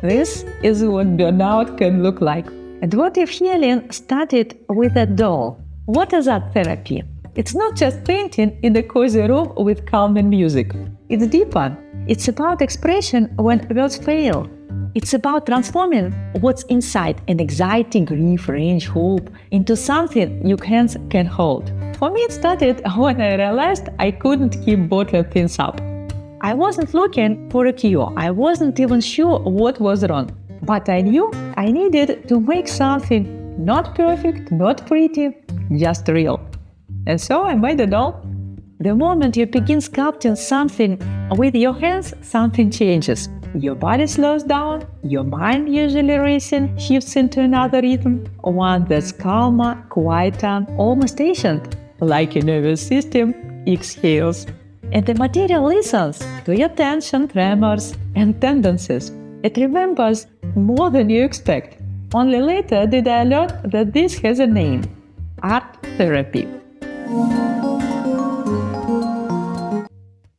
This is what burnout can look like. And what if healing started with a doll? What is art therapy? It's not just painting in a cozy room with calming music. It's deeper. It's about expression when words fail. It's about transforming what's inside, an anxiety, grief, rage, hope, into something your hands can hold. For me, it started when I realized I couldn't keep bottling things up. I wasn't looking for a cure. I wasn't even sure what was wrong. But I knew I needed to make something not perfect, not pretty, just real. And so I made a doll. The moment you begin sculpting something with your hands, something changes. Your body slows down, your mind, usually racing, shifts into another rhythm, one that's calmer, quieter, almost ancient, like your nervous system exhales. And the material listens to your tension, tremors, and tendencies. It remembers more than you expect. Only later did I learn that this has a name: art therapy.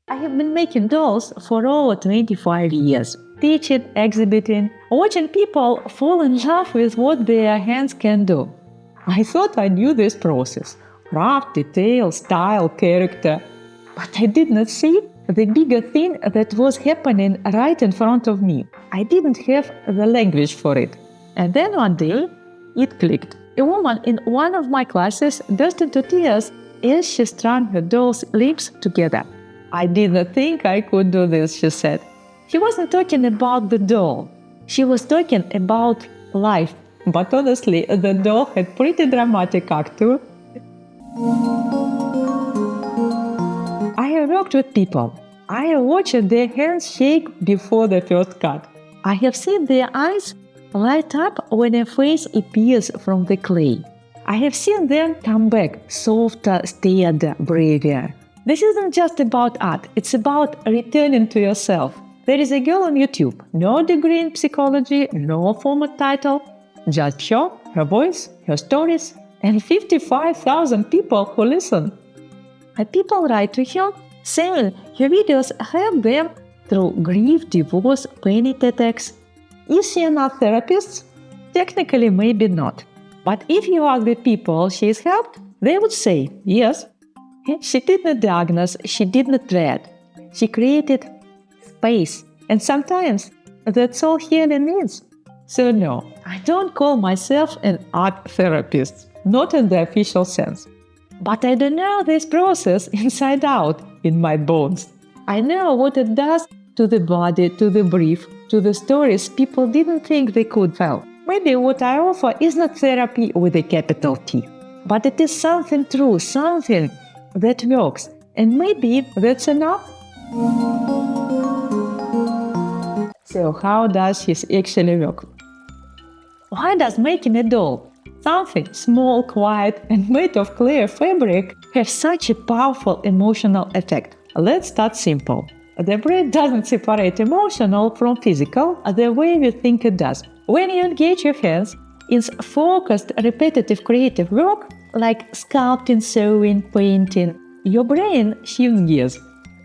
I have been making dolls for over 25 years, teaching, exhibiting, watching people fall in love with what their hands can do. I thought I knew this process: craft, detail, style, character. But I did not see the bigger thing that was happening right in front of me. I didn't have the language for it. And then one day, it clicked. A woman in one of my classes burst into tears as she strung her doll's lips together. "I didn't think I could do this," she said. She wasn't talking about the doll. She was talking about life. But honestly, the doll had pretty dramatic arc too. I have worked with people. I have watched their hands shake before the first cut. I have seen their eyes light up when a face appears from the clay. I have seen them come back, softer, steadier, braver. This isn't just about art, it's about returning to yourself. There is a girl on YouTube, no degree in psychology, no formal title, just her voice, her stories, and 55,000 people who listen. And people write to her saying her videos help them through grief, divorce, panic attacks. Is she an art therapist? Technically, maybe not. But if you ask the people she's helped, they would say yes. She did not diagnose, she did not dread. She created space. And sometimes that's all healing needs. So no, I don't call myself an art therapist, not in the official sense. But I don't know this process inside out in my bones. I know what it does to the body, to the brief, to the stories people didn't think they could tell. Maybe what I offer is not therapy with a capital T, but it is something true, something that works, and maybe that's enough. So how does this actually work? Why does making a doll, something small, quiet, and made of clear fabric, have such a powerful emotional effect? Let's start simple. The brain doesn't separate emotional from physical the way we think it does. When you engage your hands in focused, repetitive creative work, like sculpting, sewing, painting, your brain shifts gears.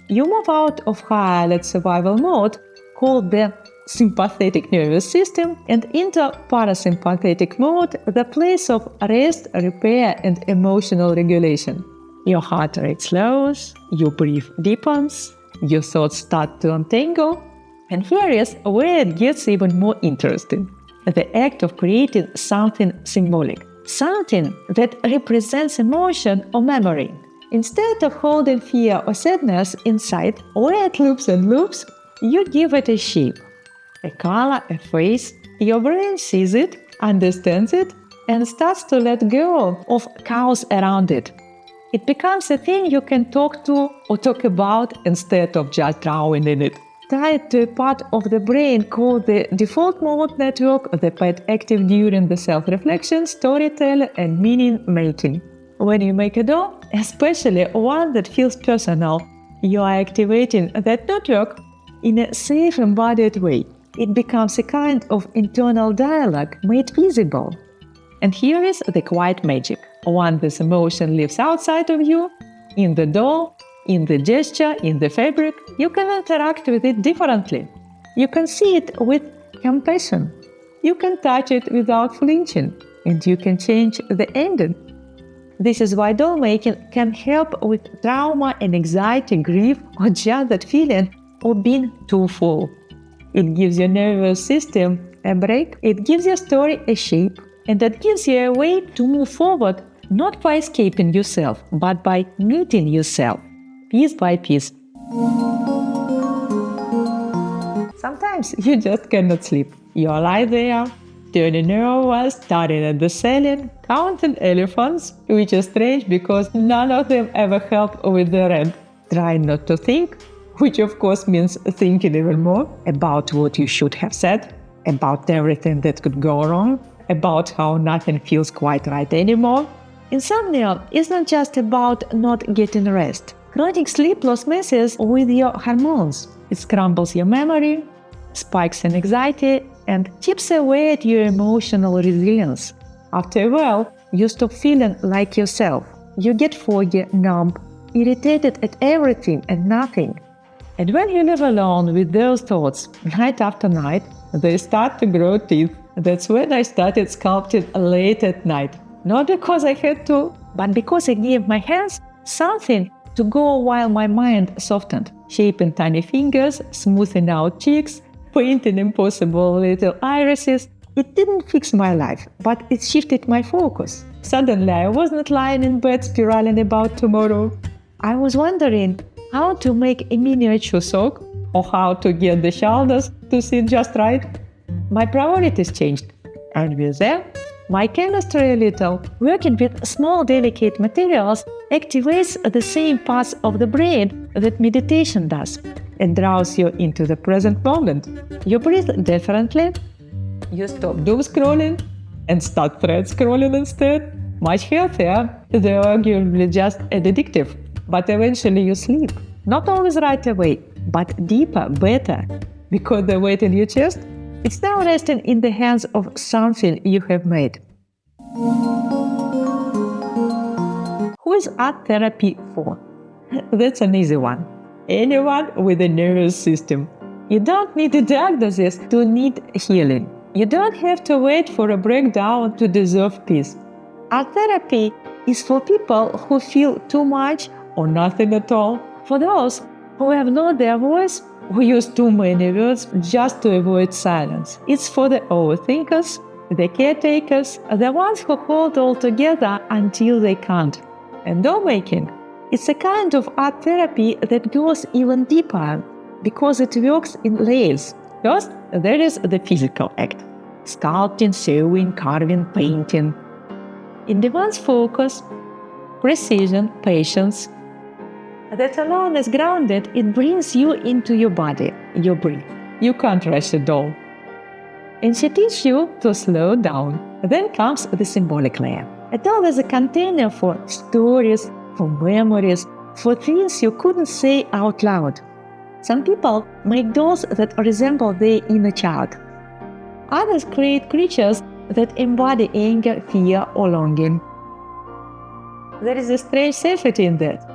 You move out of high alert survival mode, called the sympathetic nervous system, and into parasympathetic mode, the place of rest, repair, and emotional regulation. Your heart rate slows, your breath deepens, your thoughts start to untangle. And here is where it gets even more interesting: the act of creating something symbolic, something that represents emotion or memory. Instead of holding fear or sadness inside, where it loops and loops, you give it a shape, a color, a face. Your brain sees it, understands it, and starts to let go of chaos around it. It becomes a thing you can talk to or talk about instead of just drowning in it. Tied to a part of the brain called the default mode network that is active during the self-reflection, storytelling, and meaning-making. When you make a doll, especially one that feels personal, you are activating that network in a safe, embodied way. It becomes a kind of internal dialogue made visible. And here is the quiet magic. Once this emotion lives outside of you, in the doll, in the gesture, in the fabric, you can interact with it differently. You can see it with compassion. You can touch it without flinching, and you can change the ending. This is why doll making can help with trauma and anxiety, grief, or just that feeling of being too full. It gives your nervous system a break, it gives your story a shape, and that gives you a way to move forward, not by escaping yourself, but by meeting yourself, piece by piece. Sometimes you just cannot sleep. You lie there, turning over, staring at the ceiling, counting elephants, which is strange because none of them ever help with the rent. Trying not to think, which of course means thinking even more about what you should have said, about everything that could go wrong, about how nothing feels quite right anymore. Insomnia is not just about not getting rest. Chronic sleep loss messes with your hormones. It scrambles your memory, spikes in anxiety, and chips away at your emotional resilience. After a while, you stop feeling like yourself. You get foggy, numb, irritated at everything and nothing. And when you live alone with those thoughts, night after night, they start to grow teeth. That's when I started sculpting late at night. Not because I had to, but because I gave my hands something to go while my mind softened. Shaping tiny fingers, smoothing out cheeks, painting impossible little irises. It didn't fix my life, but it shifted my focus. Suddenly I was not lying in bed spiraling about tomorrow. I was wondering how to make a miniature sock or how to get the shoulders to sit just right. My priorities changed, and with them, my chemistry a little. Working with small delicate materials activates the same parts of the brain that meditation does and draws you into the present moment. You breathe differently, you stop doom scrolling and start thread scrolling instead. Much healthier, though arguably just addictive. But eventually you sleep. Not always right away, but deeper, better. Because the weight in your chest, it's now resting in the hands of something you have made. Who is art therapy for? That's an easy one. Anyone with a nervous system. You don't need a diagnosis to need healing. You don't have to wait for a breakdown to deserve peace. Art therapy is for people who feel too much or nothing at all. For those who have lost their voice, who use too many words just to avoid silence. It's for the overthinkers, the caretakers, the ones who hold all together until they can't. And doll making, it's a kind of art therapy that goes even deeper because it works in layers. First, there is the physical act: sculpting, sewing, carving, painting. It demands focus, precision, patience. That alone is grounded. It brings you into your body, your breath. You can't rush a doll. And she teaches you to slow down. Then comes the symbolic layer. A doll is a container for stories, for memories, for things you couldn't say out loud. Some people make dolls that resemble their inner child. Others create creatures that embody anger, fear, or longing. There is a strange safety in that.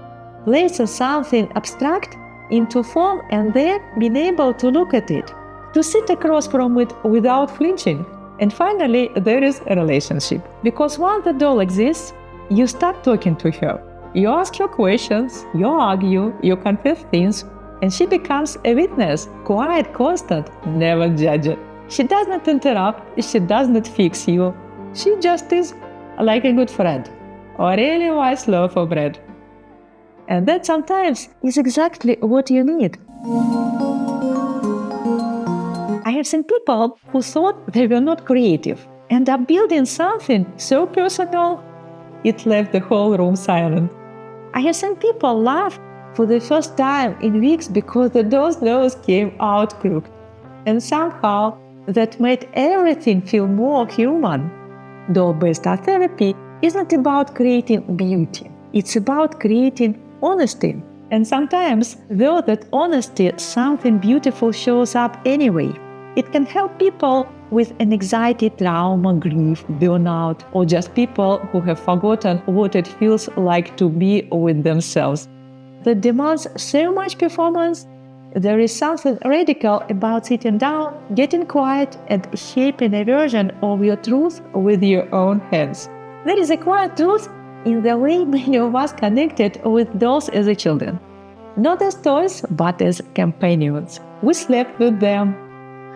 Placing something abstract into form and then being able to look at it, to sit across from it without flinching. And finally, there is a relationship. Because once the doll exists, you start talking to her. You ask her questions, you argue, you confess things, and she becomes a witness, quiet, constant, never judged. She does not interrupt, she does not fix you. She just is like a good friend, or a really wise loaf of bread. And that sometimes is exactly what you need. I have seen people who thought they were not creative end up building something so personal, it left the whole room silent. I have seen people laugh for the first time in weeks because the doll's nose came out crooked. And somehow that made everything feel more human. Doll-based art therapy is not about creating beauty. It's about creating honesty. And sometimes, though that honesty, something beautiful shows up anyway. It can help people with anxiety, trauma, grief, burnout, or just people who have forgotten what it feels like to be with themselves. That demands so much performance, there is something radical about sitting down, getting quiet, and shaping a version of your truth with your own hands. There is a quiet truth in the way many of us connected with dolls as a children. Not as toys, but as companions. We slept with them,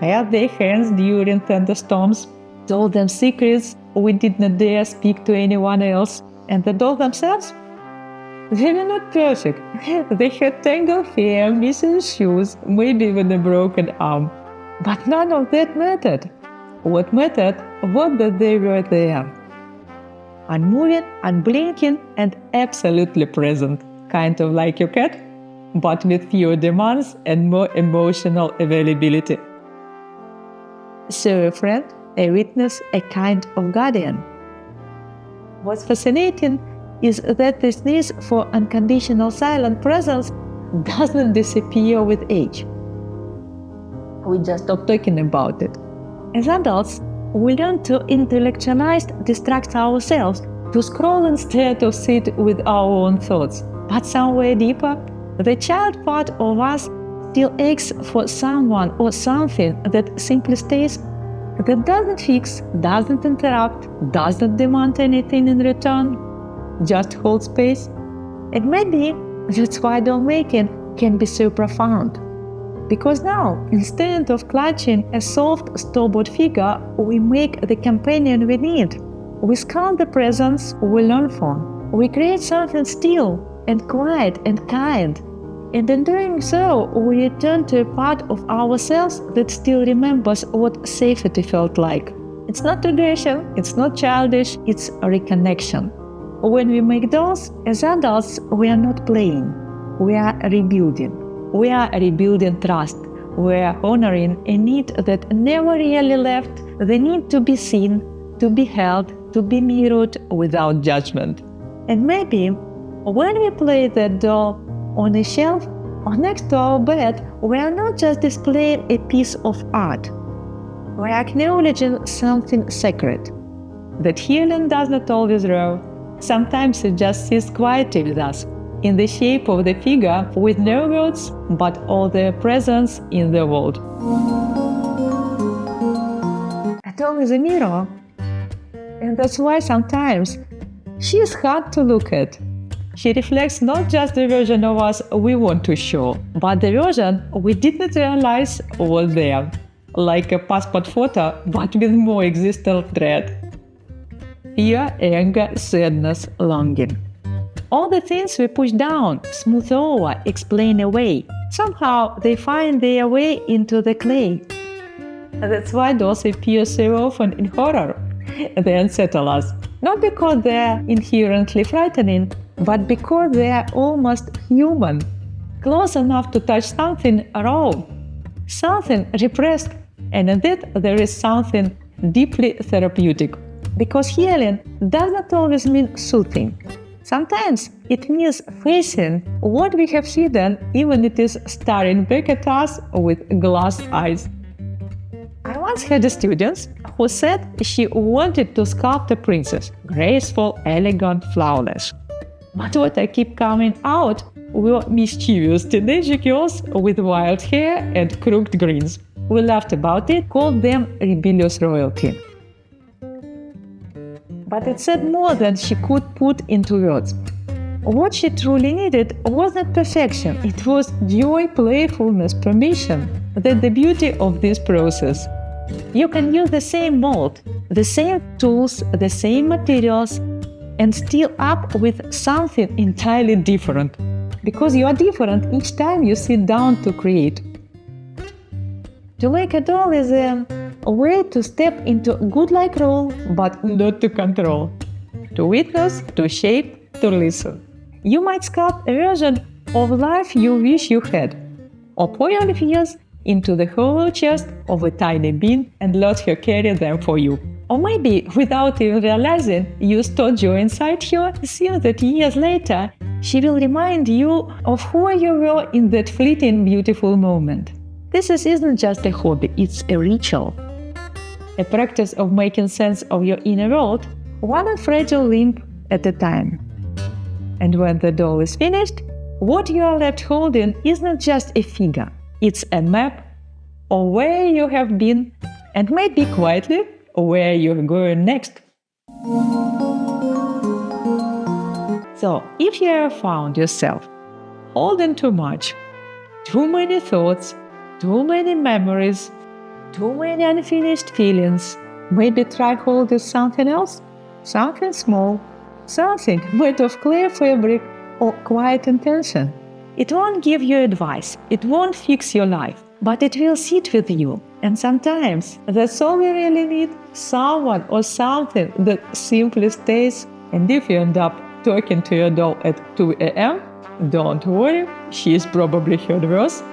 held their hands during thunderstorms, told them secrets we did not dare speak to anyone else, and the dolls themselves? They were not perfect. They had tangled hair, missing shoes, maybe even a broken arm. But none of that mattered. What mattered was that they were there. Unmoving, unblinking, and absolutely present. Kind of like your cat, but with fewer demands and more emotional availability. So a friend, a witness, a kind of guardian. What's fascinating is that this need for unconditional silent presence doesn't disappear with age. We just stop talking about it. As adults, we learn to intellectualize, distract ourselves, to scroll instead of sit with our own thoughts. But somewhere deeper, the child part of us still aches for someone or something that simply stays, that doesn't fix, doesn't interrupt, doesn't demand anything in return, just hold space. And maybe that's why doll making can be so profound. Because now, instead of clutching a soft, store-bought figure, we make the companion we need. We sculpt the presence we learn from. We create something still and quiet and kind. And in doing so, we return to a part of ourselves that still remembers what safety felt like. It's not regression, it's not childish, it's a reconnection. When we make dolls, as adults, we are not playing. We are rebuilding. We are rebuilding trust. We are honoring a need that never really left, the need to be seen, to be held, to be mirrored without judgment. And maybe when we play that doll on a shelf or next to our bed, we are not just displaying a piece of art. We are acknowledging something sacred. That healing does not always roar. Sometimes it just sits quietly with us, in the shape of the figure with no words, but all their presence in the world. A doll is a mirror. And that's why sometimes she is hard to look at. She reflects not just the version of us we want to show, but the version we didn't realize was there. Like a passport photo, but with more existential dread. Fear, anger, sadness, longing. All the things we push down, smooth over, explain away. Somehow they find their way into the clay. That's why dolls appear so often in horror. They unsettle us. Not because they're inherently frightening, but because they're almost human. Close enough to touch something raw, something repressed, and in that there is something deeply therapeutic. Because healing does not always mean soothing. Sometimes it means facing what we have hidden, even if it is staring back at us with glass eyes. I once had a student who said she wanted to sculpt a princess, graceful, elegant, flawless. But what I keep coming out were mischievous teenage girls with wild hair and crooked grins. We laughed about it, called them rebellious royalty. But it said more than she could put into words. What she truly needed wasn't perfection, it was joy, playfulness, permission. That's the beauty of this process. You can use the same mold, the same tools, the same materials, and still up with something entirely different. Because you are different each time you sit down to create. To make a doll is a way to step into a good-like role, but not to control. To witness, to shape, to listen. You might sculpt a version of life you wish you had, or pour your fears into the hollow chest of a tiny bean and let her carry them for you. Or maybe, without even realizing, you stored joy inside her, so that years later, she will remind you of who you were in that fleeting, beautiful moment. This isn't just a hobby, it's a ritual. A practice of making sense of your inner world, one fragile limb at a time. And when the doll is finished, what you are left holding isn't just a figure. It's a map of where you have been and maybe quietly where you're going next. So, if you have found yourself holding too much, too many thoughts, too many memories, too many unfinished feelings, maybe try holding something else, something small, something made of clear fabric or quiet intention. It won't give you advice, it won't fix your life, but it will sit with you. And sometimes that's all we really need, someone or something that simply stays. And if you end up talking to your doll at 2 a.m., don't worry, she's probably heard worse